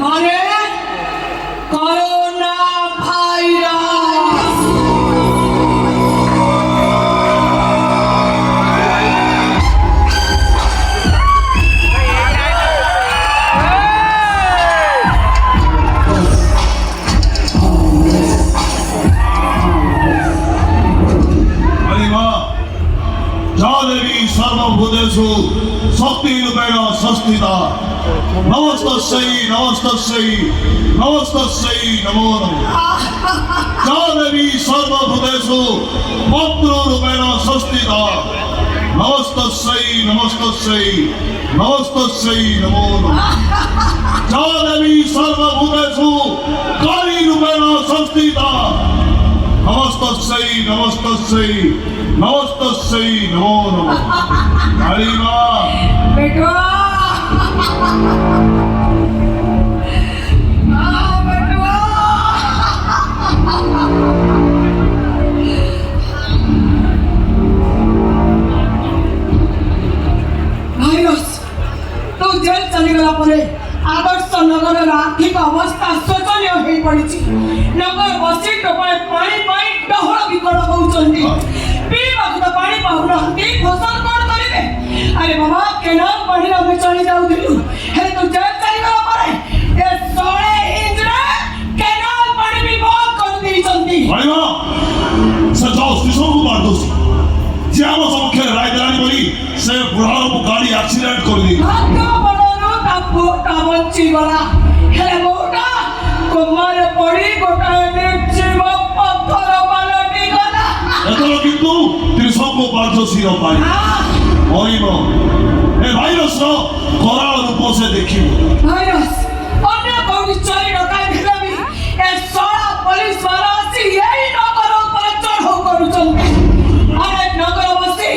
মানে corona virus. सर्वभूतेषु शक्तिरूपेण संस्थिता नमस्तस्यै नमस्तस्यै नमस्तस्यै नमो नमः। या देवी सर्वभूतेषु पत्रोरूपेण संस्थिता नमस्तस्यै नमस्तस्यै नमस्तस्यै नमो नमः। या देवी सर्वभूतेषु कालीरूपेण संस्थिता नमस्तस्यै नमस्तस्यै नमस्तस्यै नमो नमः। काली माँ बेटो भाइरस तो जेल चलीगला परे आदर्श नगर आर्थिक अवस्था शोचनीय हो पड़ी। नगर बसी टोपाए पानी पाई डहल विकल होउचंदी। पीवा तो पानी पाउनांती फसल कौन करिवे। अरे बाबा केनाल पानी में चली जाऊ दिलु हे तो जेल चलीगला परे ए सोळे इंजरे केनाल पानी भी बहुत कर देइचंदी। भाई माँ सजाओ स्टेशन को मार दो जे आम समक्ष राय देलानी बोली से बुढ़ार को गाड़ी एक्सीडेंट कर दी। भाग्य बड़नो तापोटा बंची गला हेले मोटा कोमारे पड़ी गोटाए ने जीव पत्थर पलटी गला। एतलो किंतु त्रिशंकु को बाजो सिर पाई ओइनो ए भाइरस रो कराल रूप से देखिबो। भाइरस अन्य कोई चोरी डकाई भेलबी ए सारा पुलिस वाला आसी यही नगर ऊपर चढ़ो करूचंती। अरे नगर बसी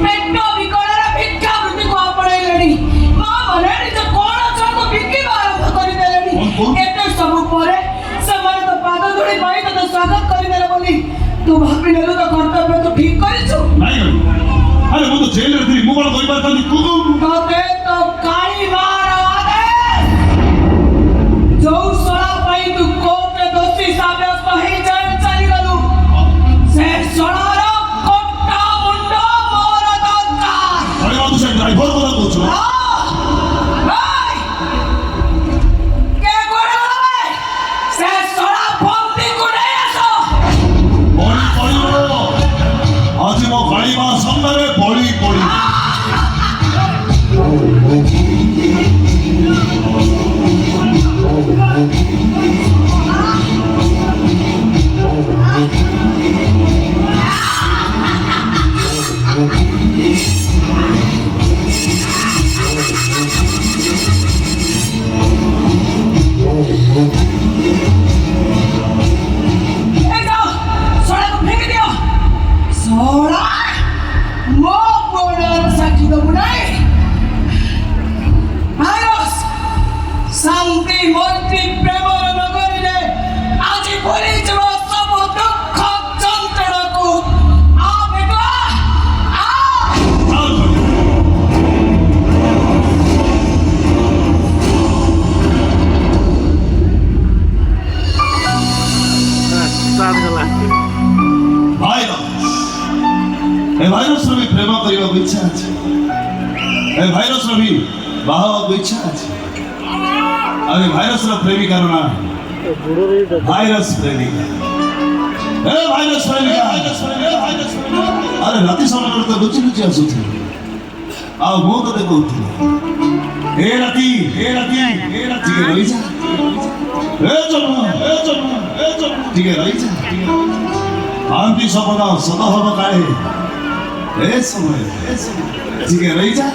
पेटो बिकड़े भिक्षा वृत्ति को आपणेलेनी। मां मने निज कोण चको बिकी आरंभ करि देलेनी। एते सब परे ସେମାନେ ତ ପାଦ ଧରି ଭାଇ ତତେ ସ୍ୱାଗତ କରିଦେଲେ ବୋଲି ତୁ ଭାବି ନେଲୁ ତ କର୍ତ୍ତବ୍ୟ ତୁ ଠିକ କରିଛୁ। ନାଇଁ ଆରେ ମୁଁ ତ ଜେଲରେ ଥିଲି ମୁଁ କଣ କରିପାରିଥାନ୍ତି ତତେ ତ କାଳି ମାର ଆଦେଶ। ଯୋଉ ଶଳା ପାଇଁ ତୁ କୋର୍ଟରେ ଦୋଷୀ ସାବ୍ୟସ୍ତ ହେଇ ଜେଲ ଚାଲିଗଲୁ ସେ ଶଳାର କଟା ମୁଣ୍ଡ ମୋର ଦରକାର। ଆରେ ତୁ ସେ ଡ୍ରାଇଭର କଥା କହୁଛୁ आज मो काली मां सामने पड़ी पड़ी शांति मंत्री प्रेमर नगरी रे आज भूली जब सब दुख जंत्रणा को आ बेटा आ भाइरस रो भी प्रेम करबा को इच्छा अछि। ए भाइरस रो भी बाहावा को इच्छा अछि। अरे भाइरस रो प्रेमिका रो नाम भाइरस प्रेमिका। ए भाइरस प्रेमिका अरे राति समय तो लुचि लुचि आसुथि आ मो तो देखौथि ए राति ठीक रही जा ए चलो ठीक रही जा शांति सपना सदा हब काहे ए समय ठीक रही जा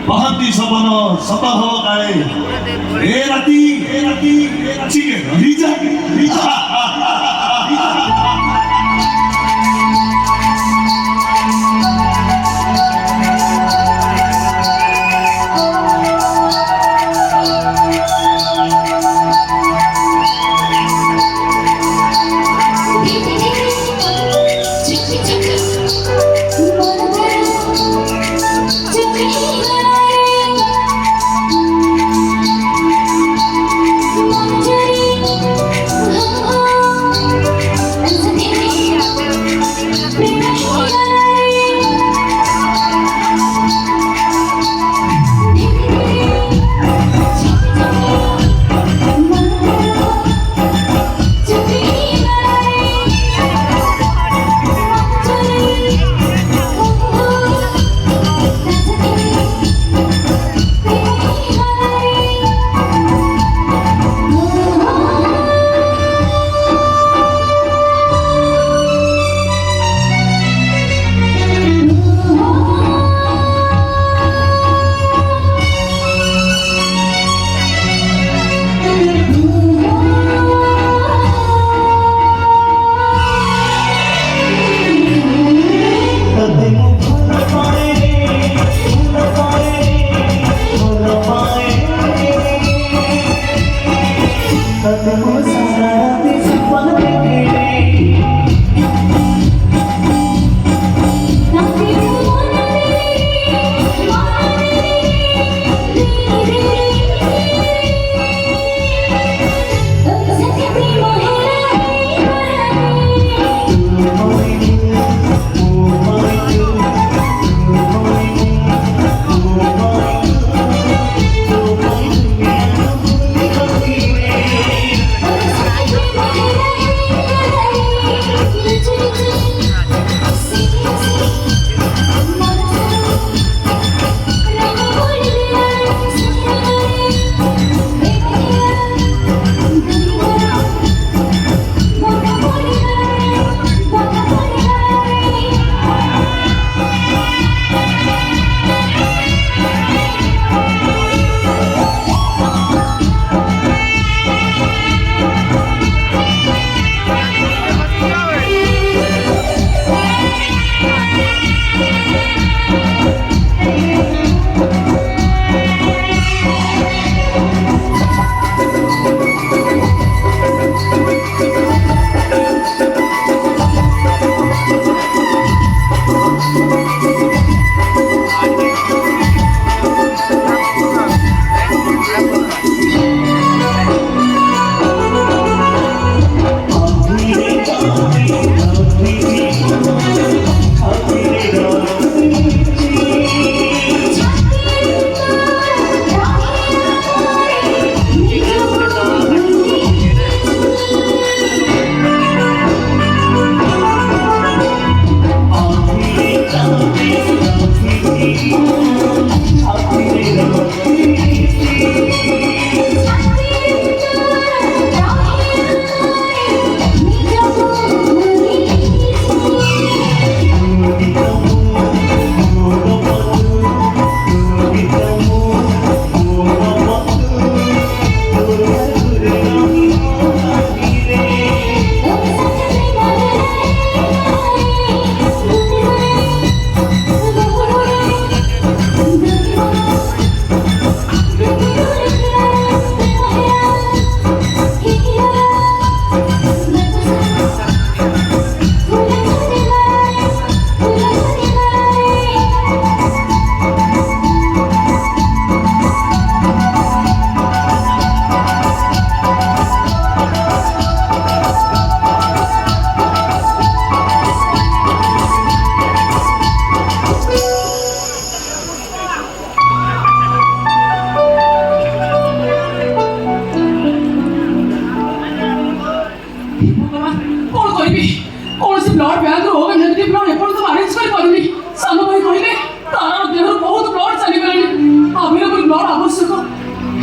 बहती सपन सत हो काले ए राती ठीक रही जा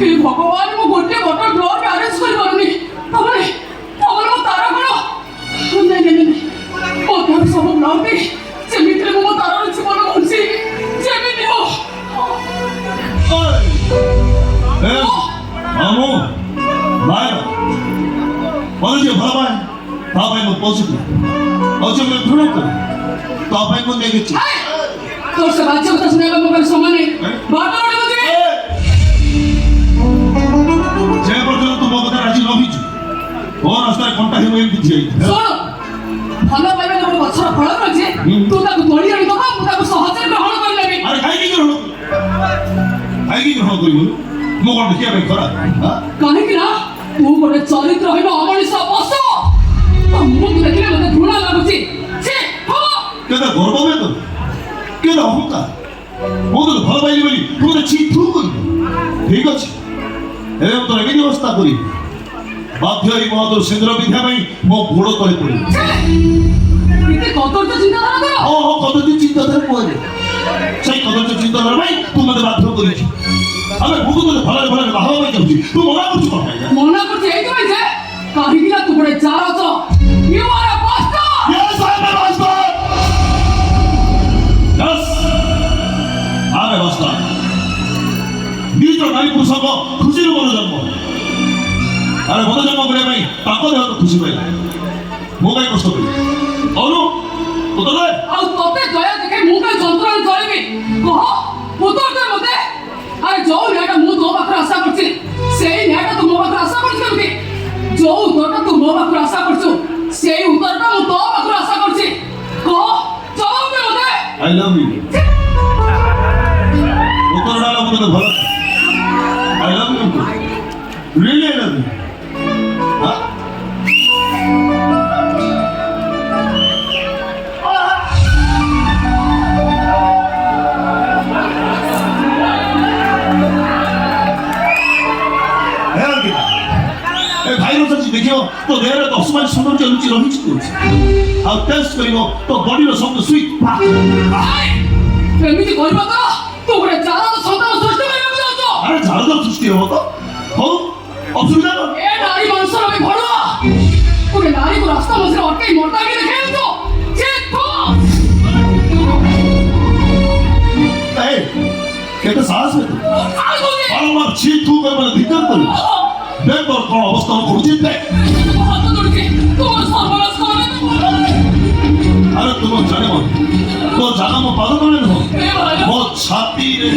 हे भगवान मो गोटे बटर ड्रॉ मैनेज कर पारुनी तबले तबले मो तारा करो नहीं नहीं नहीं ओ तार सब ब्लॉक जेमिति मो तारा जीवन होची जेमिति हो ए मामू भाई बोल जे बाबा बाबा मो पहुंची और जो मैं भूल कर तो आप को देखे छी तो से बात से सुनेगा मोबाइल समय नहीं बात और मुझे जे पର୍ଯ୍ୟନ୍ତ ତୁ ମୋ କଥା ରାଜି ନ ହେଇଛୁ ମୋ ରାସ୍ତାରେ କଣ୍ଟା ହେଇ ଏମିତି ଠିଆ ହେଇଛି ଶୁଣ ଭଲ ପାଇବା ଗୋଟେ ଗଛର ଫଳ ଅଛି ତୁ ତାକୁ ତୋଳି ଆଣି ଦବା ମୁଁ ତାକୁ ସହଜରେ ଗ୍ରହଣ କରିନେବି ଆରେ କାହିଁକି ଗ୍ରହଣ କରିବୁ ମୁଁ କଣ ଦେଖିବା ପାଇଁ ଖରା କାହିଁକି ନା ତୁ ଗୋଟେ ଚରିତ୍ରହୀନ ଅମଣିଷ ପଶୁ ମୁଁ ଦେଖିଲେ ମୋତେ ଘୃଣା ଲାଗୁଛି ଛେ ହବ କେତେ ଗର୍ବ ବେ ତୋର କେତେ ଅହଙ୍କାର ମୁଁ ତୋତେ ଭଲ ପାଇଲି ବୋଲି ତୁ ମୋତେ ଛି ଥୁ କରିବୁ ଠିକ ଅଛି ଏବେ ମୁଁ ତୋର ଏମିତି ଅବସ୍ଥା କରିବି ବାଧ୍ୟ ହେଇ ମୋ ତୋର ସିନ୍ଦୁର ପିନ୍ଧିବା ପାଇଁ ମୋ ଗୋଡ଼ ତଳେ ପଡ଼ିବି ଏତେ କଦର୍ଯ୍ୟ ଚିନ୍ତାଧାରା କର ହଁ କଦର୍ଯ୍ୟ ଚିନ୍ତାଧାରା କୁହାଯାଏ ସେଇ କଦର୍ଯ୍ୟ ଚିନ୍ତାଧାରା ପାଇଁ ତୁ ମୋତେ ବାଧ୍ୟ କରିଛୁ ଆମେ ମୁଁ ତୋତେ ଭଲରେ ଭଲରେ ବାହା ହେବା ପାଇଁ ଚାହୁଁଛି ତୁ ମନା କରୁଛୁ କ'ଣ ପାଇଁ ମନା କରୁଛି ଏଇଥିପାଇଁ ଯେ କାହିଁକି ନା ତୁ ଗୋଟେ ଚାରଚ you are a buster Yes, I am a bastard! Yes, I am a bastard. ନିଜ ନାରୀ ପୁରୁଷଙ୍କ ଖୁସିରୁ ମୋର ଜନ୍ମ ଆରେ ମୋତେ ଜନ୍ମ କରିବା ପାଇଁ ତାଙ୍କ ଦେହ ତ ଖୁସି ପାଇଲା ମୁଁ କାହିଁ କଷ୍ଟ କରିବି କହୁନୁ ତୁ ତ ଆଉ ତତେ ଦୟା ଦେଖେ ମୁଁ କାହିଁ ଯନ୍ତ୍ରଣା ଚଳିବି କହ ଉତ୍ତର ଦେ ମୋତେ ଆରେ ଯୋଉ ନ୍ୟାୟଟା ମୁଁ ତୋ ପାଖରେ ଆଶା କରୁଛି ସେଇ ନ୍ୟାୟଟା ତୁ ମୋ ପାଖରେ ଆଶା କରୁଛୁ କେମିତି ଯୋଉ ଉତ୍ତରଟା ତୁ ମୋ ପାଖରେ ଆଶା କରୁଛୁ ସେଇ ଉତ୍ତରଟା ମୁଁ ତୋ ପାଖରେ ଆଶା କରୁଛି କହ ଜବାବ ଦେ ମୋତେ I love you. ଉତ୍ତରଟା ହେଲା ମୁଁ ତତେ ଭଲ I love you. Really I love you. ହଁ ଦେଖିବ ତୋ ଦେହରେ 10 ମାସ ସୌନ୍ଦର୍ଯ୍ୟ ଲୁଚି ରହିଛି କହୁଛି ଆଉ ଟେଷ୍ଟ କରିବ ତୋ ବଡିର ସବୁ ସୁଇଟ୍ ଏମିତି କରିବା ଦ୍ୱାରା ତୁ ଗୋଟେ ଜାରଦ ସନ୍ତାନ ସୃଷ୍ଟି କରିବାକୁ ଯାଉଛ ଆରେ ଜାରଦ ସୃଷ୍ଟି ହବ ତ ହଉ ଅସୁବିଧା କ'ଣ ଏ ନାରୀ ମାନସର ବି ଭଡ଼ୁଆ ଗୋଟେ ନାରୀକୁ ରାସ୍ତା ମଝିରେ ଅଟକେଇ ମର୍ଦ୍ଦାଙ୍ଗୀ ଦେଖେଇଛ କେତେ ସାହସ ବାରମ୍ବାର ଛି ତୁ କରିବାର ଧିକାର କରିବୁ দেখ তোর কোন অবস্থান করছিস দেখ আরে তোমার জানে মন তোর জানা মো পাদ করে নেব মো ছাতি রে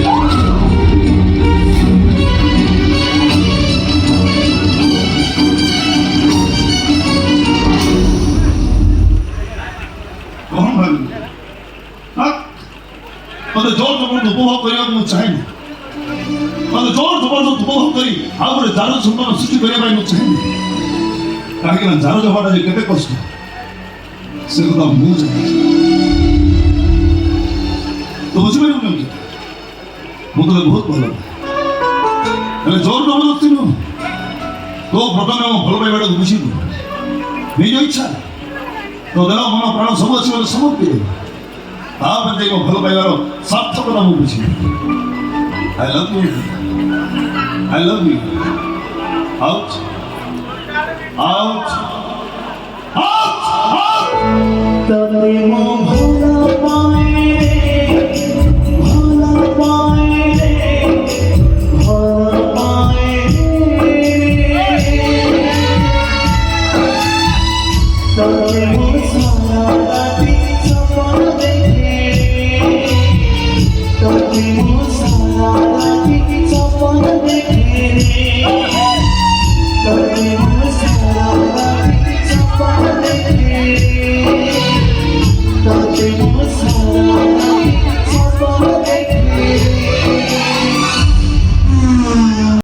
কখন ভাবি তোদের জোর জবরদস্ত উপভোগ করিବାକୁ ମୁଁ ଚାହେଁନି ମୋତେ ଜୋର ଜବରଦସ୍ତ ଉପଭୋଗ କରି ଆଉ ଗୋଟେ ଜାରଜ ସନ୍ତାନ ସୃଷ୍ଟି କରିବା ପାଇଁ ମୁଁ ଚାହେଁନି କାହିଁକି ନା ଜାରଜ ହବାଟା ଯେ କେତେ କଷ୍ଟ ସେ କଥା ମୁଁ ଜାଣିଛି ତୁ ବୁଝିପାରିବୁନି କି ମୁଁ ତୋତେ ବହୁତ ଭଲ ହେଲେ ଜୋର ଜବରଦସ୍ତି ନୁହଁ ତୋ ପ୍ରଥମେ ମୋ ଭଲ ପାଇବାଟାକୁ ବୁଝିବୁ ନିଜ ଇଚ୍ଛା ତୋ ଦେହ ମନ ପ୍ରାଣ ସବୁ ଅଛି ବୋଲି ସମର୍ପି ଦେବୁ ତାପରେ ଯାଇ ମୋ ଭଲ ପାଇବାର ସାର୍ଥକତା ମୁଁ ବୁଝିବି I love you. I love you. Out. Out. Out. Out.